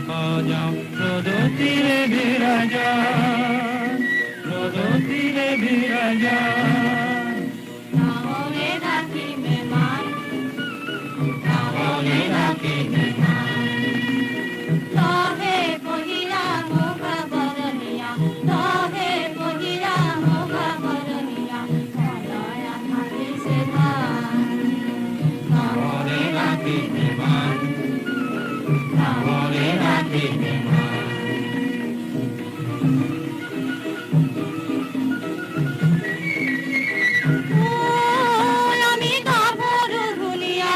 যাও রোদতিরে বিরাজা রোদতিরে বিরাজা তাহলে ডাকি মেমান তাহলে ডাকি মেমান তহে কহিরা মোগা বরনিয়া তহে কহিরা মোগা বরনিয়া দয়া থাকে সে তাহলে ডাকি মেমান তাহলে ডাকি মেমান আমি গাভরু ভুলিয়া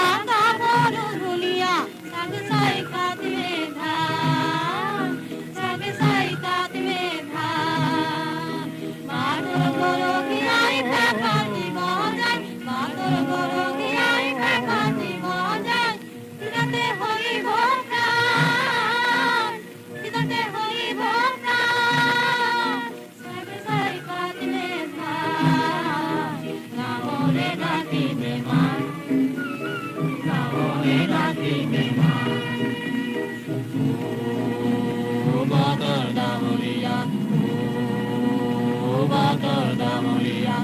সব সাই কাঁদবে ধান সব সাই কাঁদবে ধান বাদর গরো গিয়াই কাকাতি মজায় বাদর গরো গিয়াই কাকাতি মজায় তিরাতে হইব প্রাণ তিরাতে হইব প্রাণ সব সাই কাঁদবে ধান তাহলে ডাকি মেমান তাহলে ডাকি মেমান ও বাদর দামুরিয়া ও বাদর দামুরিয়া